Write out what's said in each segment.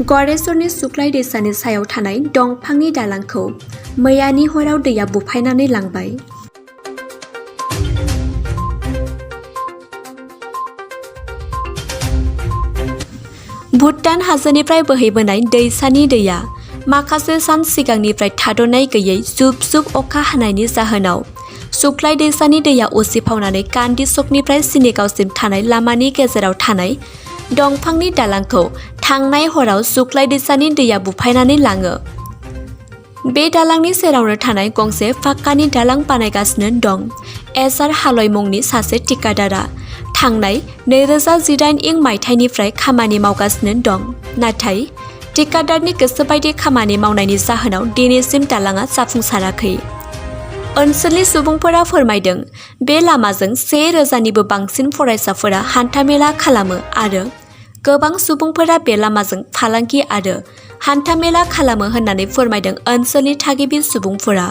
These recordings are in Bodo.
गरेश्वरनि सुक्लाय दैसानि सायाव थानाय दंफांनि दालांखौ मैयानि हराव दैया बुफायनानै लांबाय। भुटान हाजोनिफ्राय बोहैबोनाय दैसानि दैया माखासे सान सिगांनिफ्राय थाद'नाय गैयै जुब जुब अखा हानायनि जाहोनाव सुक्लाय दैसानि दैया उसिफावनानै कान्दिसकनिफ्राय सिनिगावसिम थानाय लामानि गेजेराव थानाय दंफांनि दालांखौ थांनाय हराव सुक्लाय दैसानि दैया बुफायनानै लाङो। बे दालांनि सेरावनो थानाय गंसे फाक्कानि दालां बानायगासिनो दं। एसार हालय मुंनि सासे ठिकादारआ थांनाय 2018 मायथाइनिफ्राय खामानि मावगासिनो दं। नाथाय ठिकादारनि गोसोबायदि खामानि मावनायनि जाहोनाव दिनैसिम दालांआ जाफुंसाराखै। ओनसोलनि सुबुंफोरा फोरमायदों, बे लामाजों 1000निबो बांसिन फरायसाफोरा हान्थामेला खालामो आरो गोबां सुबुंफोरा बे लामाजों फालांगि आरो हान्थामेला खालामो होननानै फोरमायदों ओनसोलनि थागिबि सुबुंफोरा।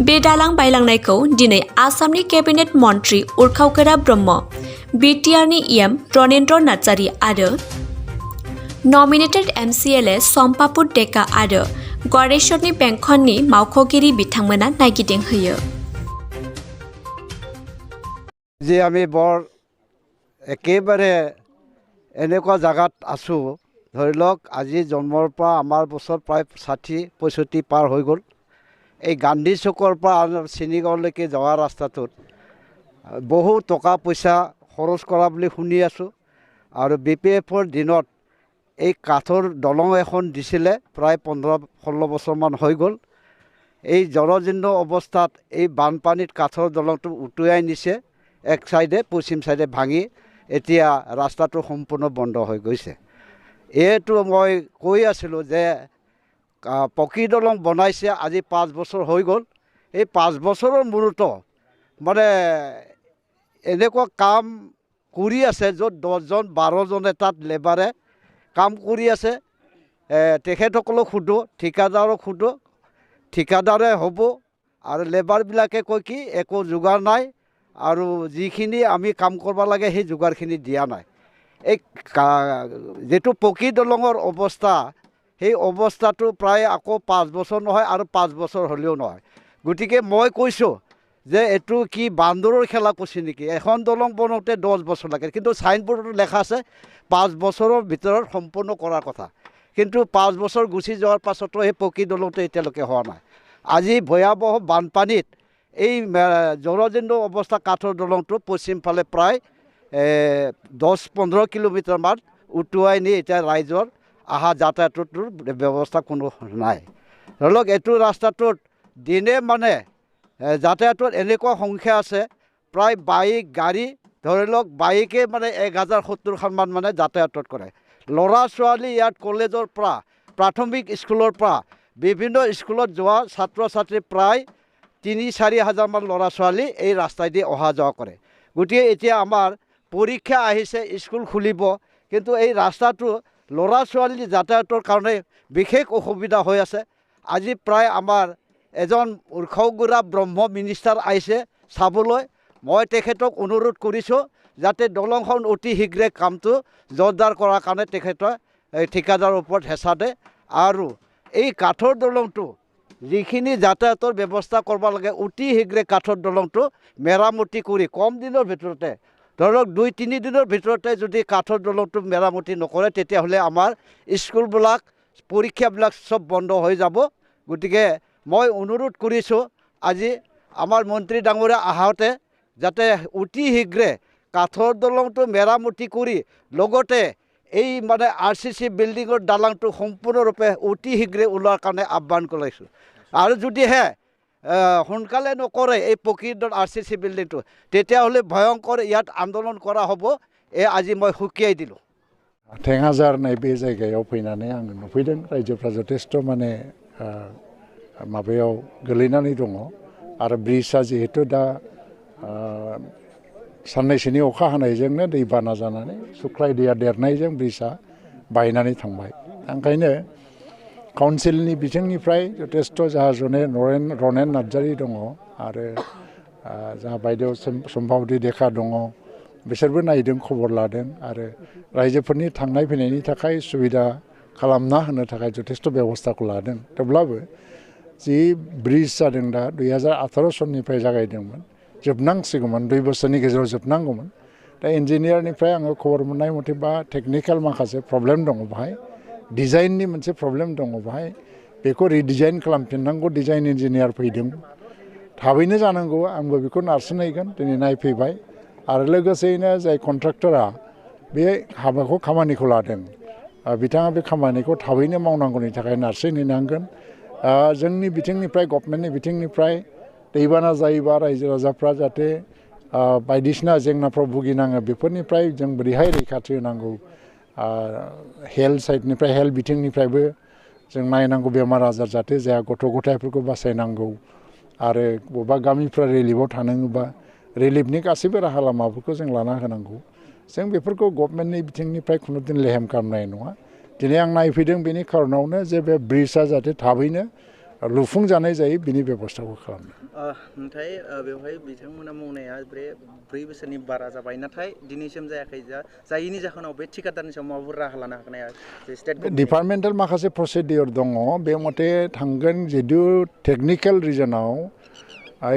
बे दालां बायलांनायखौ दिनै आसामनि केबिनेट मन्त्रि उरखावगोरा ब्रह्म, बिटिआरनि इएम रनेन्द्र नार्जारी आरो नमिनेटेड एमसिएलए सम्पापुर डेका आरो गरेश्वरनि बेंखननि मावख'गिरि बिथांमोना नायगिदिंहोयो। যে আমি বৰ একেবাৰে এনেকুৱা জায়গাত আছোঁ, ধৰি লওক আজি জন্মৰ পৰা আমাৰ বছৰ প্ৰায় 60-65 পাৰ হৈ গ'ল। এই গান্ধী চকৰ পৰা চিনিগাঁৱলৈকে যোৱা ৰাস্তাটোত বহু টকা পইচা খৰচ কৰা বুলি শুনি আছোঁ। আৰু BPFৰ দিনত এই কাঠৰ দলং এখন দিছিলে, প্ৰায় 15-16 বছৰমান হৈ গ'ল। এই জৰাজীৰ্ণ অৱস্থাত এই বানপানীত কাঠৰ দলংটো উটুৱাই নিছে, এক চাইডে পশ্চিম চাইডে ভাঙি এতিয়া ৰাস্তাটো সম্পূৰ্ণ বন্ধ হৈ গৈছে। এইটো মই কৈ আছিলোঁ যে পকী দলং বনাইছে আজি 5 বছৰ হৈ গ'ল। এই 5 বছৰৰ মূৰতো মানে এনেকুৱা কাম কৰি আছে য'ত 10জন-12জনে তাত লেবাৰে কাম কৰি আছে। তেখেতসকলক সোধোঁ, ঠিকাদাৰক সোধোঁ, ঠিকাদাৰে হ'ব আৰু লেবাৰবিলাকে কয় কি একো যোগাৰ নাই আৰু যিখিনি আমি কাম কৰিব লাগে সেই যোগাৰখিনি দিয়া নাই। এই যিটো পকী দলঙৰ অৱস্থা, সেই অৱস্থাটো প্ৰায় আকৌ 5 বছৰ নহয় আৰু 5 বছৰ হ'লেও নহয়। গতিকে মই কৈছোঁ যে এইটো কি বান্দৰৰ খেলা কৈছে নেকি? এখন দলং বনাওঁতে 10 বছৰ লাগে, কিন্তু চাইনবোৰ্ডত লেখা আছে 5 বছৰৰ ভিতৰত সম্পূৰ্ণ কৰাৰ কথা। কিন্তু 5 বছৰ গুচি যোৱাৰ পাছতো সেই পকী দলংটো এতিয়ালৈকে হোৱা নাই। আজি ভয়াৱহ বানপানীত এই জৰাজীৰ্ণ অৱস্থা কাঠৰ দলংটো পশ্চিম ফালে প্ৰায় 10-15 কিলোমিটাৰমান উটুৱাই নি এতিয়া ৰাইজৰ অহা যাতায়াতৰ ব্যৱস্থা কোনো নাই। ধৰি লওক এইটো ৰাস্তাটোত দিনে মানে যাতায়াতৰ এনেকুৱা সংখ্যা আছে, প্ৰায় বাইক গাড়ী ধৰি লওক বাইকে মানে 1070খানমান মানে যাতায়াত কৰে। ল'ৰা ছোৱালী ইয়াত কলেজৰ পৰা, প্ৰাথমিক স্কুলৰ পৰা বিভিন্ন স্কুলত যোৱা ছাত্ৰ ছাত্ৰী প্ৰায় 3-4 হাজাৰমান ল'ৰা ছোৱালী এই ৰাস্তাইদি অহা যোৱা কৰে। গতিকে এতিয়া আমাৰ পৰীক্ষা আহিছে, স্কুল খুলিব, কিন্তু এই ৰাস্তাটো ল'ৰা ছোৱালী যাতায়াতৰ কাৰণে বিশেষ অসুবিধা হৈ আছে। আজি প্ৰায় আমাৰ এজন উৰখাওগোৰা ব্ৰহ্ম মিনিষ্টাৰ আহিছে চাবলৈ। মই তেখেতক অনুৰোধ কৰিছোঁ যাতে দলংখন অতি শীঘ্ৰে কামটো জোৰদাৰ কৰাৰ কাৰণে তেখেতে ঠিকাদাৰৰ ওপৰত হেঁচা দিয়ে আৰু এই কাঠৰ দলংটো যিখিনি যাতায়াতৰ ব্যৱস্থা কৰিব লাগে অতি শীঘ্ৰে কাঠৰ দলংটো মেৰামতি কৰি কম দিনৰ ভিতৰতে, ধৰক 2-3 দিনৰ ভিতৰতে যদি কাঠৰ দলংটো মেৰামতি নকৰে তেতিয়াহ'লে আমাৰ স্কুলবিলাক পৰীক্ষাবিলাক চব বন্ধ হৈ যাব। গতিকে মই অনুৰোধ কৰিছোঁ আজি আমাৰ মন্ত্ৰী ডাঙৰীয়া আহোঁতে যাতে অতি শীঘ্ৰে কাঠৰ দলংটো মেৰামতি কৰি লগতে এই মানে RCC বিল্ডিঙৰ দালাংটো সম্পূৰ্ণৰূপে অতি শীঘ্ৰে ওলোৱাৰ কাৰণে আহ্বান কৰিছোঁ। আৰু যদিহে সোনকালে নকৰে এই পকী RCC বিল্ডিংটো, তেতিয়াহ'লে ভয়ংকৰ ইয়াত আন্দোলন কৰা হ'ব। আজি মই হুকিয়াই দিলোঁ। টেঙাজাৰ होननाय बे जायगायाव फैनानै आं नुफैदों रायजोफ्रा जथेस्थ' माने माबायाव गोलैनानै दङ आरो ब्रिजआ जिहेतु दा साननैसोनि अखा हानायजोंनो दै बाना जानानै सुक्लाय दैया देरनायजों ब्रिजआ बायनानै थांबाय। ओंखायनो काउन्सिलनि बिथिंनिफ्राय जथेस्थ' जाहा रनेन नार्जारी दङ आरो जाहा बायदेव सम्पावती डेका दङ, बिसोरबो नायदों, खबर लादों आरो रायजोफोरनि थांनाय फैनायनि थाखाय सुबिदा खालामना होनो थाखाय जथेस्थ' बेबस्थाखौ लादों थेवब्लाबो जि ब्रिज जादों दा 2018 सननिफ्राय जागायदोंमोन जोबनांसिगौमोन 2 बोसोरनि गेजेराव जोबनांगौमोन दा इन्जिनियारनिफ्राय आङो खबर मोननाय मथे बा टेकनिकेल माखासे प्रब्लेम दङ बाहाय डिजाइननि मोनसे प्रब्लेम दङ बाहाय बेखौ रिडिजाइन खालामफिननांगौ डिजाइन इन्जिनियार फैदों थाबैनो जानांगौ आंबो बेखौ नारसिनहैगोन दिनै नायफैबाय आरो लोगोसेयैनो जाय कन्ट्राक्टरा बे हाबाखौ खामानिखौ लादों बिथाङा बे खामानिखौ थाबैनो मावनांगौनि थाखाय नारसिनहैनांगोन जोंनि बिथिंनिफ्राय गभर्नमेन्टनि बिथिंनिफ्राय दैबाना जायोबा रायजो राजाफ्रा जाहाथे बायदिसिना जेंनाफ्राव भुगिनाङो बेफोरनिफ्राय जों बोरैहाय रैखाथि होनांगौ हेल्थ साइडनिफ्राय हेल्थ बिथिंनिफ्रायबो जों नायनांगौ बेमार आजार जाहाथे जाया गथ' गथायफोरखौ बासायनांगौ आरो बबेबा गामिफ्रा रिलिफआव थानाङोबा रिलिफनि गासैबो राहा लामाफोरखौ जों लाना होनांगौ जों बेफोरखौ गभर्नमेन्टनि बिथिंनिफ्राय खुनु दिन लेहेम खालामनाय नङा दिनै आं नायफैदों बेनि खारनावनो जे बे ब्रिजआ जाहाथे थाबैनो लुफुंजानाय जायो बिनि बेबस्थाखौ खालामनो नाथाय बेवहाय बिथांमोना मावनाया 4 बोसोरनि बारा जाबाय नाथाय दिनैसिम जायाखै जायैनि जाहोनाव बे थिकादारनि सायाव माबाफोर राहा लानो हागोन जे स्टेट डिपार्टमेन्टेल माखासे प्रसिडियर दङ बे मथे थांगोन जितु टेकनिकेल रिजनाव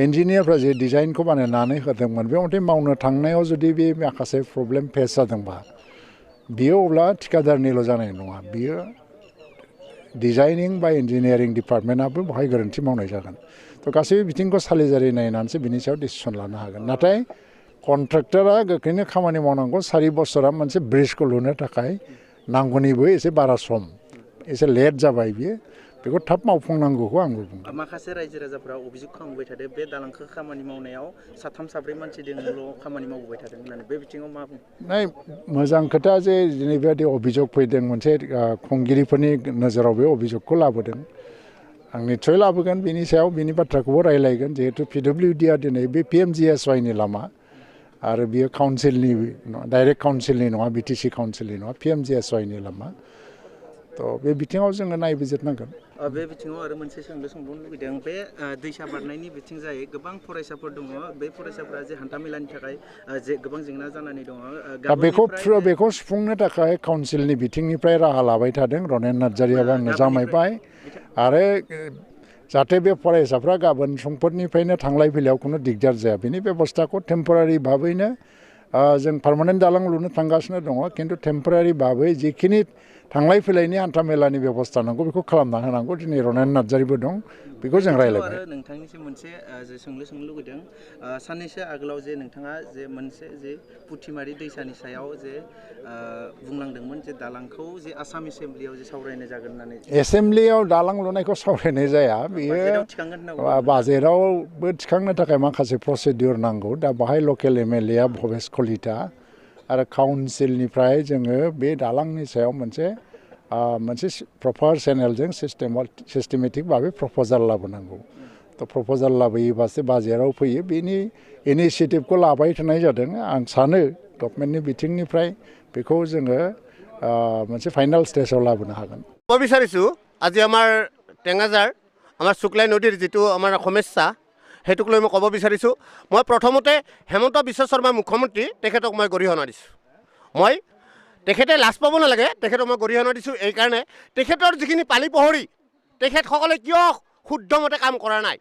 इन्जिनियारफ्रा जे डिजाइनखौ बानायनानै होदोंमोन बे मथे मावनो थांनायाव जुदि बे माखासे प्रब्लेम फेस जादोंबा बियो अब्ला थिकादारनिल' जानाय नङा बियो डिजाइनिं बा इन्जिनियारिं डिपार्टमेन्टआबो बेवहाय गोरोन्थि मावनाय जागोन थ' गासैबो बिथिंखौ सालिजारि नायनानैसो बिनि सायाव डिसिसन लानो हागोन नाथाय कन्ट्रेक्टरा गोख्रैनो खामानि मावनांगौ 4 बोसोरा मोनसे ब्रिजखौ लुनो थाखाय नांगौनिबो एसे बारा सम एसे लेट जाबाय बियो बेखौ थाब मावफुंनांगौखौ आंबो बुंदों माखासे रायजो राजाफ्रा अभियोग खालामबाय थादों बे दालांखौ खामानि मावनायाव 3-4 मानसिजोंल' खामानि मावबोबाय थादों होननानै बे बिथिङाव मा बुङो नाय मोजां खोथा जे दिनै बेबायदि अभियोग फैदों मोनसे खुंगिरिफोरनि नोजोराव बे अभियोगखौ लाबोदों आं निस्सय लाबोगोन बिनि सायाव बिनि बाथ्राखौबो रायलायगोन जिहेतु PWDआ दिनै बे PMGSYनि लामा आरो बियो काउन्सिलनि डाइरेक्ट काउन्सिलनि नङा BTC काउन्सिलनि नङा PMGSYनि लामा थ' बे बिथिङाव जोङो नायबिजिरनांगोन बे बिथिङाव आरो मोनसे सोंबावनो लुबैदों बे दैसा बारनायनि बिथिं जाय गोबां फरायसाफोर दङ बे फरायसाफोरा जे हान्थामेलानि थाखाय जे गोबां जेंना जानानै दङ दा बेखौ सुफुंनो थाखाय काउन्सिलनि बिथिंनिफ्राय राहा लाबाय थादों रनेन नार्जारियाबो आंनो जामायबाय आरो जाहाथे बे फरायसाफ्रा गाबोन समफोरनिफ्रायनो थांलाय फैलायाव खुनु दिगदार जाया बेनि बेबस्थाखौ टेम्परारि भाबैनो जों पार्मानेन्ट दालां लुनो थांगासिनो दङ खिन्थु टेम्परारि भाबै जिखिनि थांलाय फैलायनि हान्था मेलानि बेबस्था नांगौ बेखौ खालामना होनांगौ दिनै रनेन नार्जारिबो दं बेखौ जों रायलायबाय आरो नोंथांनिसिम मोनसे जे सोंनो लुबैदों साननैसो आगोलाव जे नोंथाङा जे मोनसे जे पुथिमारि दैसानि सायाव जे बुंलांदोंमोन जे दालांखौ जे आसाम एसेम्ब्लियाव जे सावरायनाय जागोन होननानै एसेम्ब्लियाव दालां लुनायखौ सावरायनाय जाया बेयो बाजेटआवबो थिखांनो थाखाय माखासे प्रसिडियर नांगौ दा बाहाय लकेल MLA आ भबेस कलिता आरो काउन्सिलनिफ्राय जोङो बे दालांनि सायाव मोनसे प्रपार चेनेलजों सिस्टेमेटिक भाबै प्रप'जाल लाबोनांगौ थ' प्रप'जाल लाबोयोबासो बाजेटआव फैयो बेनि इनिसियेटिभखौ लाबाय थानाय जादों आं सानो गभर्नमेन्टनि बिथिंनिफ्राय बेखौ जोङो मोनसे फाइनाल स्टेजाव लाबोनो हागोन ক'ব বিচাৰিছোঁ আজি আমাৰ টেঙাজাৰ আমাৰ শুক্লাই নদীৰ যিটো আমাৰ সমস্যা সেইটোক লৈ মই ক'ব বিচাৰিছোঁ মই প্ৰথমতে হেমন্ত বিশ্ব শৰ্মা মুখ্যমন্ত্ৰী তেখেতক মই গৰিহণা দিছোঁ মই তেখেতে লাজ পাব নালাগে তেখেতক মই গৰিহণা দিছোঁ এইকাৰণে তেখেতৰ যিখিনি পালি পহৰি তেখেতসকলে কিয় শুদ্ধমতে কাম কৰা নাই